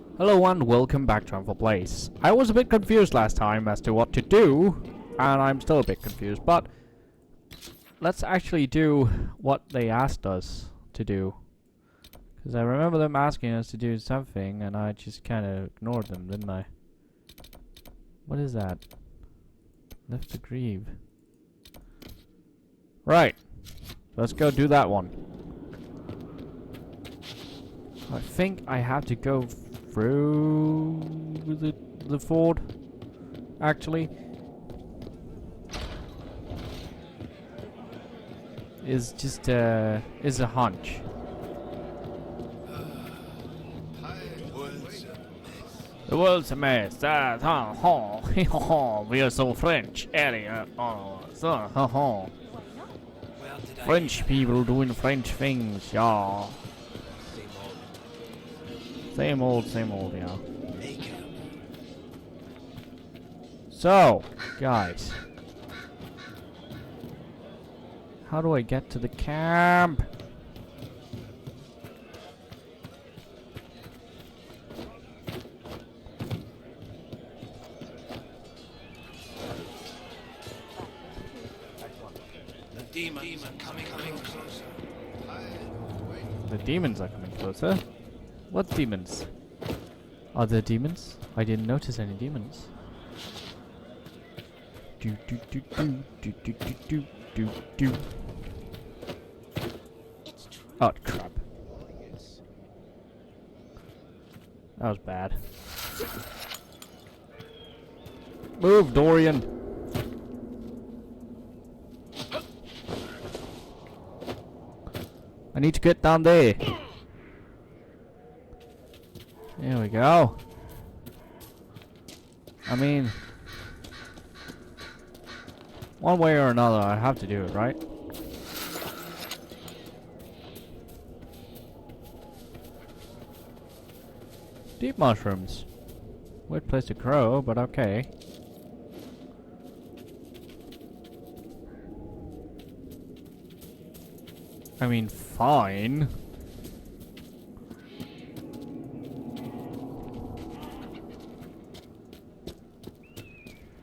Hello and welcome back to Unful Place. I was a bit confused last time as to what to do, and I'm still a bit confused, but let's actually do what they asked us to do. Because I remember them asking us to do something, and I just kind of ignored them, didn't I? What is that? Lift the grieve. Right. Let's go do that one. I think I have to go through the ford, actually. Is just is a hunch. The world's a mess. We are so French area. French people doing French things, yeah. Same old, yeah. So, guys. How do I get to the camp? The demons are coming closer. The demons are coming closer. What demons? Are there demons? I didn't notice any demons. Do do do do do do do do do do. Oh crap! That was bad. Move, Dorian. I need to get down there. There we go. I mean, one way or another, I have to do it, right? Deep mushrooms. Weird place to grow, but okay. I mean, fine.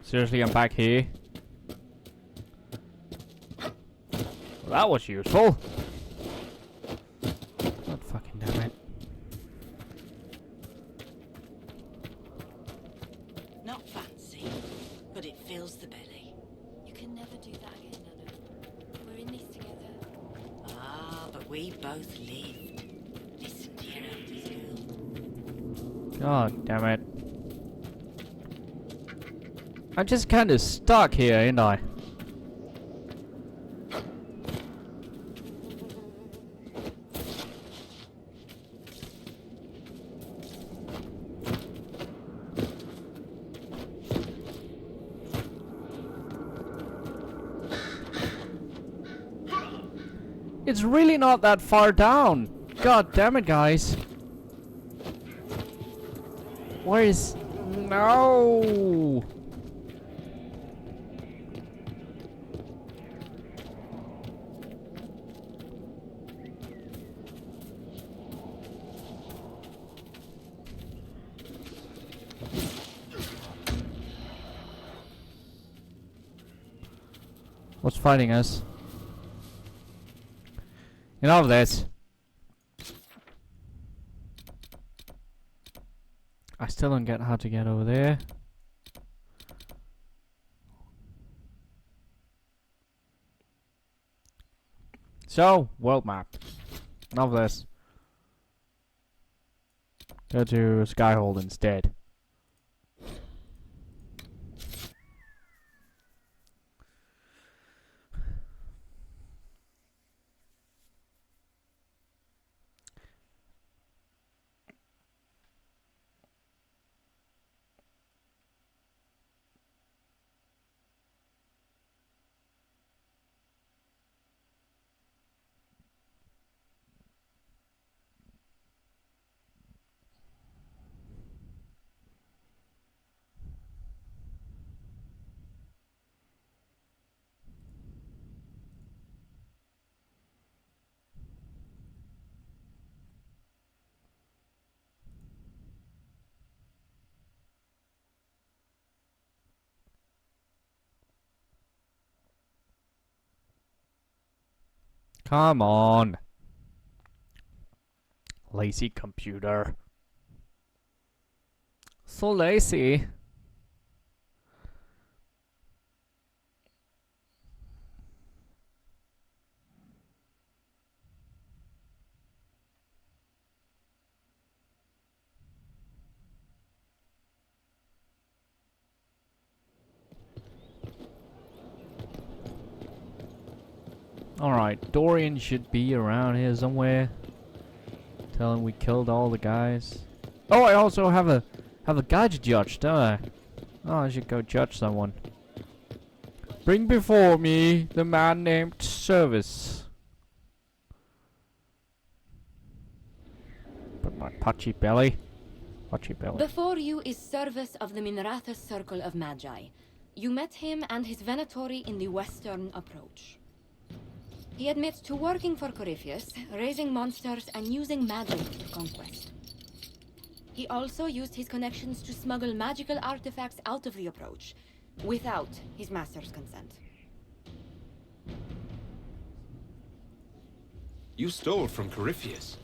Seriously, I'm back here. Well, that was useful. God fucking damn it. Not fancy, but it fills the belly. You can never do that again, Nana. We're in this together. Ah, but we both lived. Listen to your elders, girl. God damn it. I'm just kind of stuck here, ain't I? It's really not that far down. God damn it, guys. Where is... No! What's fighting us? Enough of this. I still don't get how to get over there. So, world map. Enough of this. Go to Skyhold instead. Come on. Lazy computer. So lazy. Alright, Dorian should be around here somewhere. Tell him we killed all the guys. Oh, I also have a guy to judge, don't I? Oh, I should go judge someone. Bring before me the man named Service. Put my putchy belly. Putchy belly. Before you is Service of the Minrathous Circle of Magi. You met him and his Venatori in the Western Approach. He admits to working for Corypheus, raising monsters, and using magic for conquest. He also used his connections to smuggle magical artifacts out of the Approach, without his master's consent. You stole from Corypheus.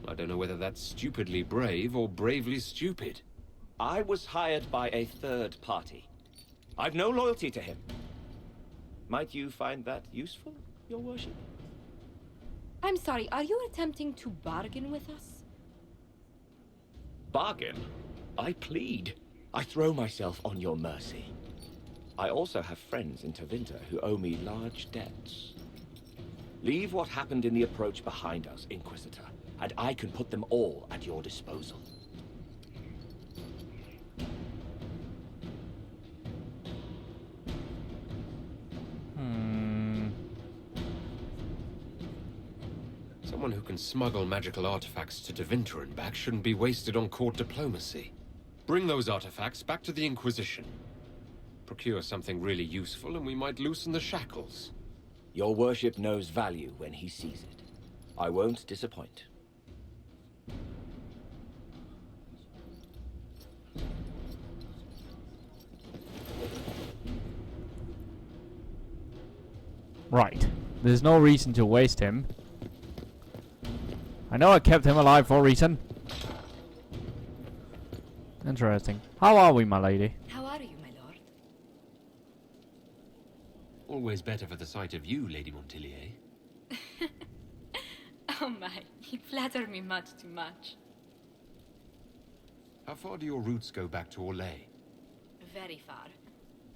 I don't know whether that's stupidly brave or bravely stupid. I was hired by a third party. I've no loyalty to him. Might you find that useful, Your Worship? I'm sorry, are you attempting to bargain with us? Bargain? I plead. I throw myself on your mercy. I also have friends in Tevinter who owe me large debts. Leave what happened in the Approach behind us, Inquisitor, and I can put them all at your disposal. Someone who can smuggle magical artifacts to Tevinter and back shouldn't be wasted on court diplomacy. Bring those artifacts back to the Inquisition. Procure something really useful and we might loosen the shackles. Your Worship knows value when he sees it. I won't disappoint. Right. There's no reason to waste him. I know I kept him alive for a reason. Interesting. How are we, my lady? How are you, my lord? Always better for the sight of you, Lady Montilier. Oh my, you flatter me much too much. How far do your roots go back to Orlais? Very far.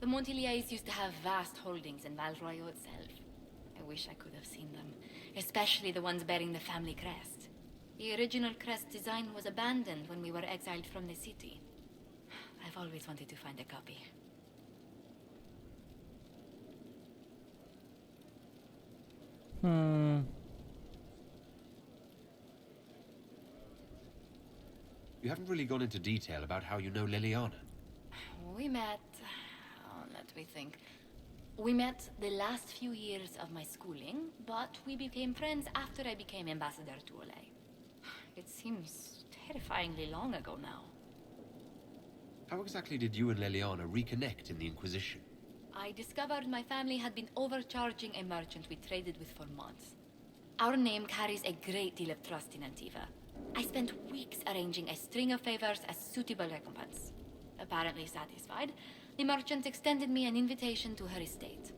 The Montiliers used to have vast holdings in Val Royaux itself. I wish I could have seen them, especially the ones bearing the family crest. The original crest design was abandoned when we were exiled from the city. I've always wanted to find a copy. You haven't really gone into detail about how you know Liliana. We met... Oh, let me think. We met the last few years of my schooling, but we became friends after I became ambassador to Orlais. It seems terrifyingly long ago now. How exactly did you and Liliana reconnect in the Inquisition? I discovered my family had been overcharging a merchant we traded with for months. Our name carries a great deal of trust in Antiva. I spent weeks arranging a string of favors as suitable recompense. Apparently satisfied, the merchant extended me an invitation to her estate.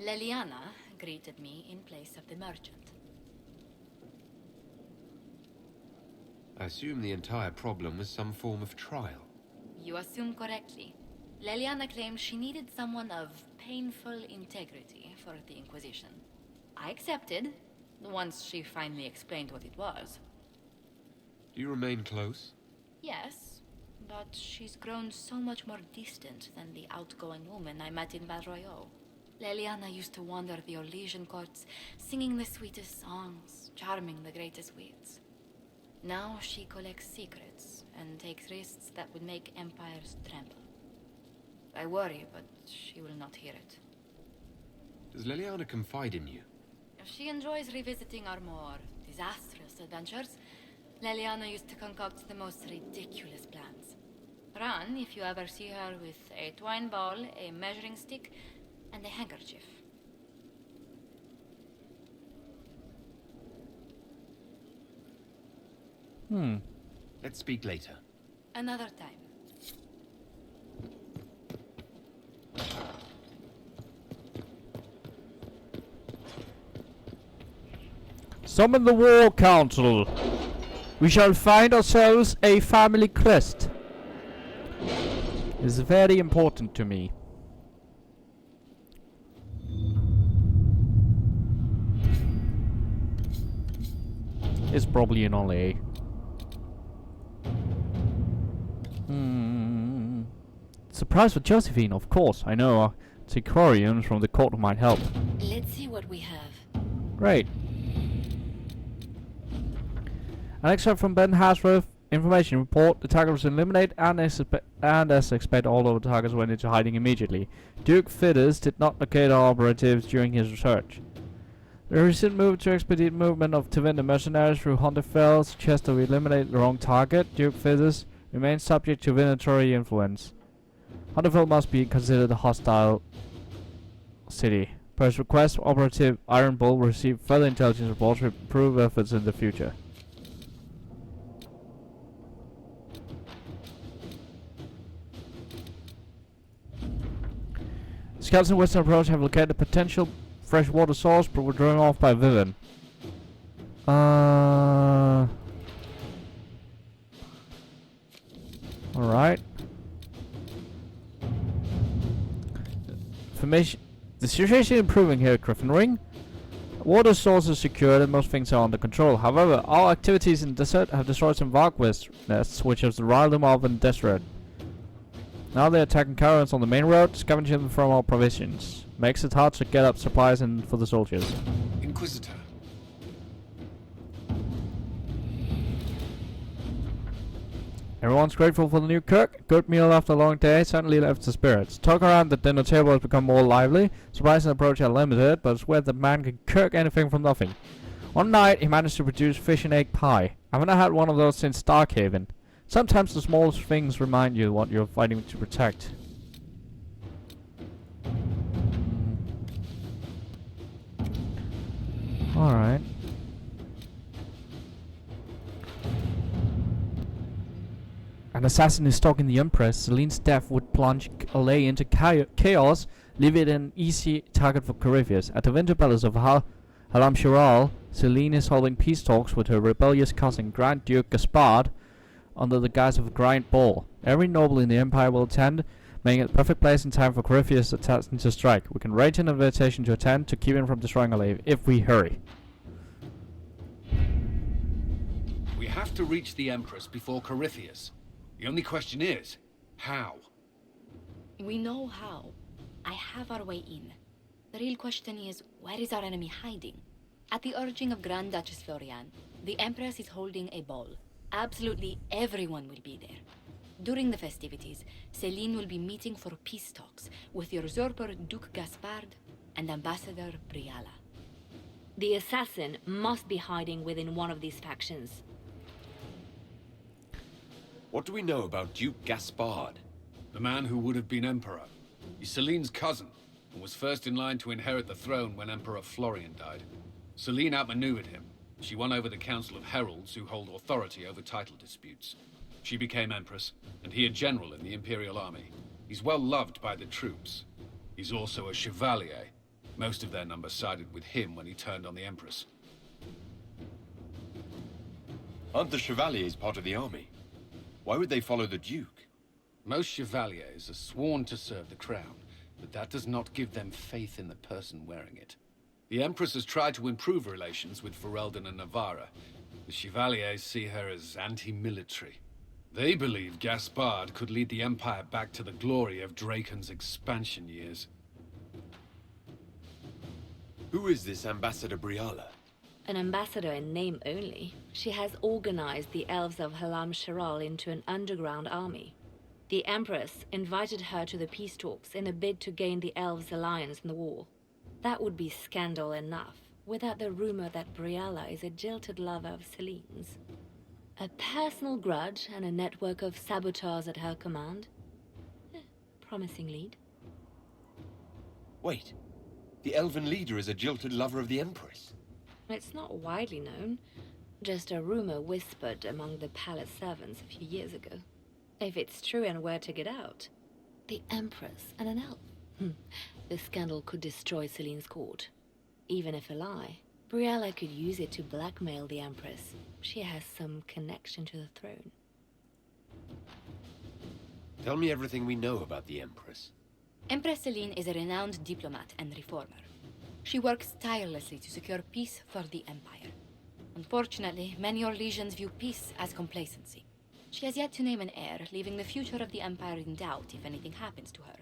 Liliana greeted me in place of the merchant. I assume the entire problem was some form of trial. You assume correctly. Liliana claimed she needed someone of painful integrity for the Inquisition. I accepted, once she finally explained what it was. Do you remain close? Yes, but she's grown so much more distant than the outgoing woman I met in Val Royaux. Liliana used to wander the Orlesian courts, singing the sweetest songs, charming the greatest wits. Now she collects secrets and takes risks that would make empires tremble. I worry, but she will not hear it. Does Liliana confide in you? She enjoys revisiting our more disastrous adventures. Liliana used to concoct the most ridiculous plans. Run if you ever see her with a twine ball, a measuring stick, and a handkerchief. Let's speak later. Another time. Summon the War Council. We shall find ourselves a family crest. It's very important to me. It's probably an Olay. Surprise for Josephine, of course. I know. Antiquarians from the court might help. Let's see what we have. Great. An excerpt from Ben Hasworth. Information report. The target was eliminated and as expected all of the targets went into hiding immediately. Duke Fidders did not locate our operatives during his research. The recent move to expedite movement of Tevinter mercenaries through Hunterfell suggests that we eliminated the wrong target. Duke Fidders remains subject to Venatory influence. Hunterfell must be considered a hostile city. Per his request, Operative Iron Bull will receive further intelligence reports to improve efforts in the future. Scouts in Western Approach have located a potential freshwater source, but were driven off by Vivian. Alright. Information. The situation is improving here at Griffin Ring. Water source is secured and most things are under control. However, our activities in the desert have destroyed some Vargwist nests, which has riled them off in desperate. Now they're attacking caravans on the main road, scavenging them from our provisions. Makes it hard to get up supplies and for the soldiers. Inquisitor. Everyone's grateful for the new cook. Good meal after a long day certainly lifts the spirits. Talk around the dinner table has become more lively. Supplies and approach are limited, but it's where the man can cook anything from nothing. One night he managed to produce fish and egg pie. I haven't had one of those since Darkhaven. Sometimes the smallest things remind you what you're fighting to protect. Alright. An assassin is stalking the Empress. Celine's death would plunge Olay into chaos, leave it an easy target for Corypheus. At the winter palace of Halam Shiral, Celine is holding peace talks with her rebellious cousin Grand Duke Gaspard under the guise of a grand ball. Every noble in the Empire will attend, making it the perfect place and time for Corypheus' assassin to strike. We can arrange an invitation to attend to keep him from destroying Olay if we hurry. We have to reach the Empress before Corypheus. The only question is, how? We know how. I have our way in. The real question is, where is our enemy hiding? At the urging of Grand Duchess Florian, the Empress is holding a ball. Absolutely everyone will be there. During the festivities, Celine will be meeting for peace talks with the usurper Duke Gaspard and Ambassador Briala. The assassin must be hiding within one of these factions. What do we know about Duke Gaspard? The man who would have been Emperor. He's Celine's cousin, and was first in line to inherit the throne when Emperor Florian died. Celine outmaneuvered him. She won over the Council of Heralds, who hold authority over title disputes. She became Empress, and he a general in the Imperial Army. He's well loved by the troops. He's also a Chevalier. Most of their number sided with him when he turned on the Empress. Aren't the Chevaliers part of the army? Why would they follow the Duke? Most Chevaliers are sworn to serve the crown, but that does not give them faith in the person wearing it. The Empress has tried to improve relations with Ferelden and Navarra. The Chevaliers see her as anti-military. They believe Gaspard could lead the Empire back to the glory of Draken's expansion years. Who is this Ambassador Briala? An ambassador in name only. She has organized the elves of Halam Shiral into an underground army. The Empress invited her to the peace talks in a bid to gain the elves' alliance in the war. That would be scandal enough, without the rumor that Briala is a jilted lover of Celine's. A personal grudge and a network of saboteurs at her command. Promising lead. Wait, the elven leader is a jilted lover of the Empress. It's not widely known. Just a rumor whispered among the palace servants a few years ago. If it's true and were to get out, the Empress and an elf. The scandal could destroy Celine's court. Even if a lie, Briella could use it to blackmail the Empress. She has some connection to the throne. Tell me everything we know about the Empress. Empress Celine is a renowned diplomat and reformer. She works tirelessly to secure peace for the Empire. Unfortunately, many Orlesians view peace as complacency. She has yet to name an heir, leaving the future of the Empire in doubt if anything happens to her.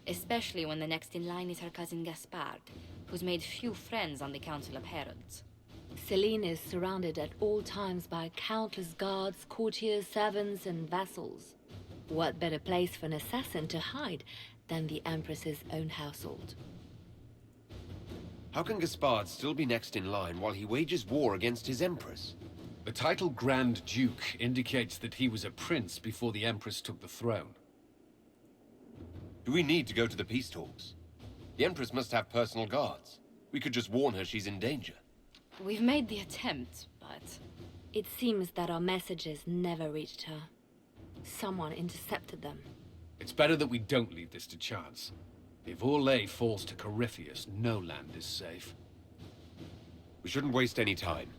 Especially when the next in line is her cousin Gaspard, who's made few friends on the Council of Heralds. Celine is surrounded at all times by countless guards, courtiers, servants, and vassals. What better place for an assassin to hide than the Empress's own household? How can Gaspard still be next in line while he wages war against his Empress? The title Grand Duke indicates that he was a prince before the Empress took the throne. Do we need to go to the peace talks? The Empress must have personal guards. We could just warn her she's in danger. We've made the attempt, but... It seems that our messages never reached her. Someone intercepted them. It's better that we don't leave this to chance. If Orlais falls to Corypheus, no land is safe. We shouldn't waste any time.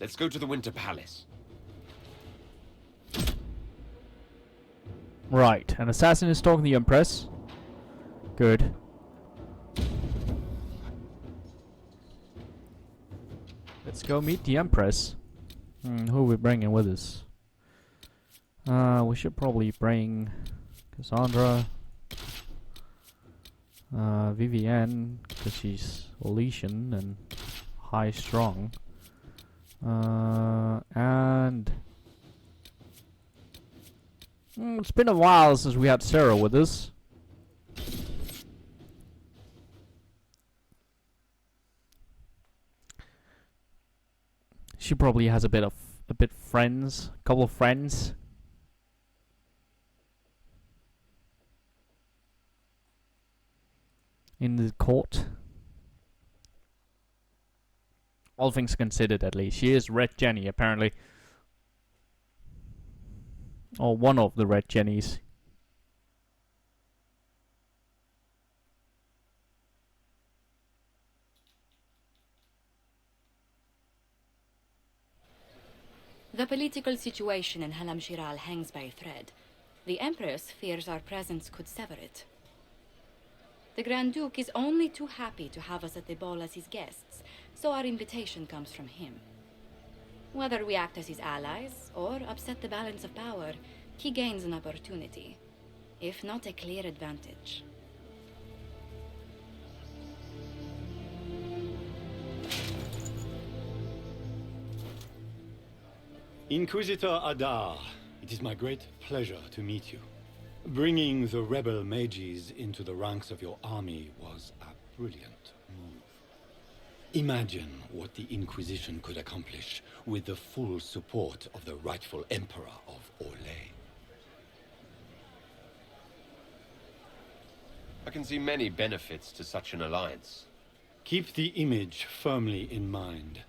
Let's go to the Winter Palace. Right, an assassin is stalking the Empress. Good. Let's go meet the Empress. Who are we bringing with us? We should probably bring Cassandra, Vivienne, because she's Orlesian and high strong, and it's been a while since we had Sarah with us. She probably has a couple of friends. In the court. All things considered, at least. She is Red Jenny, apparently. Or one of the Red Jennies. The political situation in Halam Shiral hangs by a thread. The Empress fears our presence could sever it. The Grand Duke is only too happy to have us at the ball as his guests, so our invitation comes from him. Whether we act as his allies or upset the balance of power, he gains an opportunity, if not a clear advantage. Inquisitor Adar, it is my great pleasure to meet you. Bringing the rebel mages into the ranks of your army was a brilliant move. Imagine what the Inquisition could accomplish with the full support of the rightful Emperor of Orlais. I can see many benefits to such an alliance. Keep the image firmly in mind.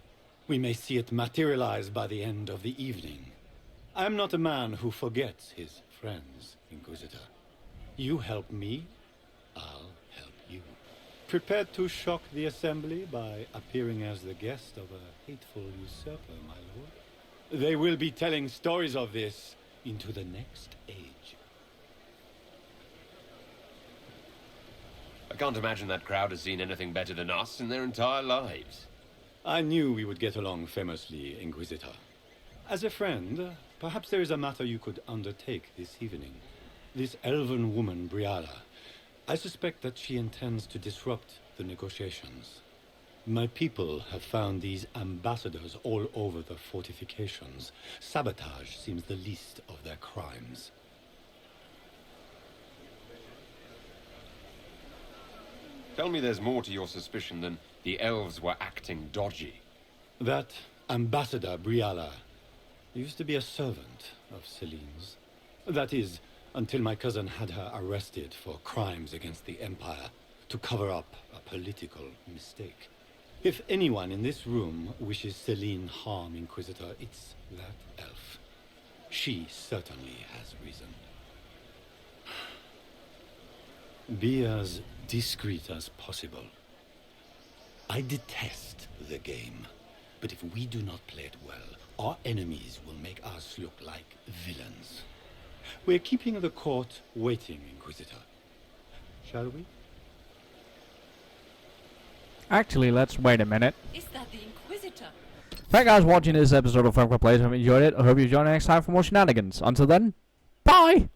We may see it materialize by the end of the evening. I am not a man who forgets his friends, Inquisitor. You help me, I'll help you. Prepared to shock the Assembly by appearing as the guest of a hateful usurper, my lord? They will be telling stories of this into the next age. I can't imagine that crowd has seen anything better than us in their entire lives. I knew we would get along famously, Inquisitor. As a friend, perhaps there is a matter you could undertake this evening. This elven woman, Briella, I suspect that she intends to disrupt the negotiations. My people have found these ambassadors all over the fortifications. Sabotage seems the least of their crimes. Tell me there's more to your suspicion than the elves were acting dodgy. That ambassador, Briella, used to be a servant of Celine's. That is, until my cousin had her arrested for crimes against the Empire to cover up a political mistake. If anyone in this room wishes Celine harm, Inquisitor, it's that elf. She certainly has reason. Be as discreet as possible. I detest the game, but if we do not play it well, our enemies will make us look like villains. We're keeping the court waiting, Inquisitor. Shall we? Actually, let's wait a minute. Is that the Inquisitor? Thank you guys for watching this episode of Funko Plays. I hope you enjoyed it. I hope you join next time for more shenanigans. Until then, bye!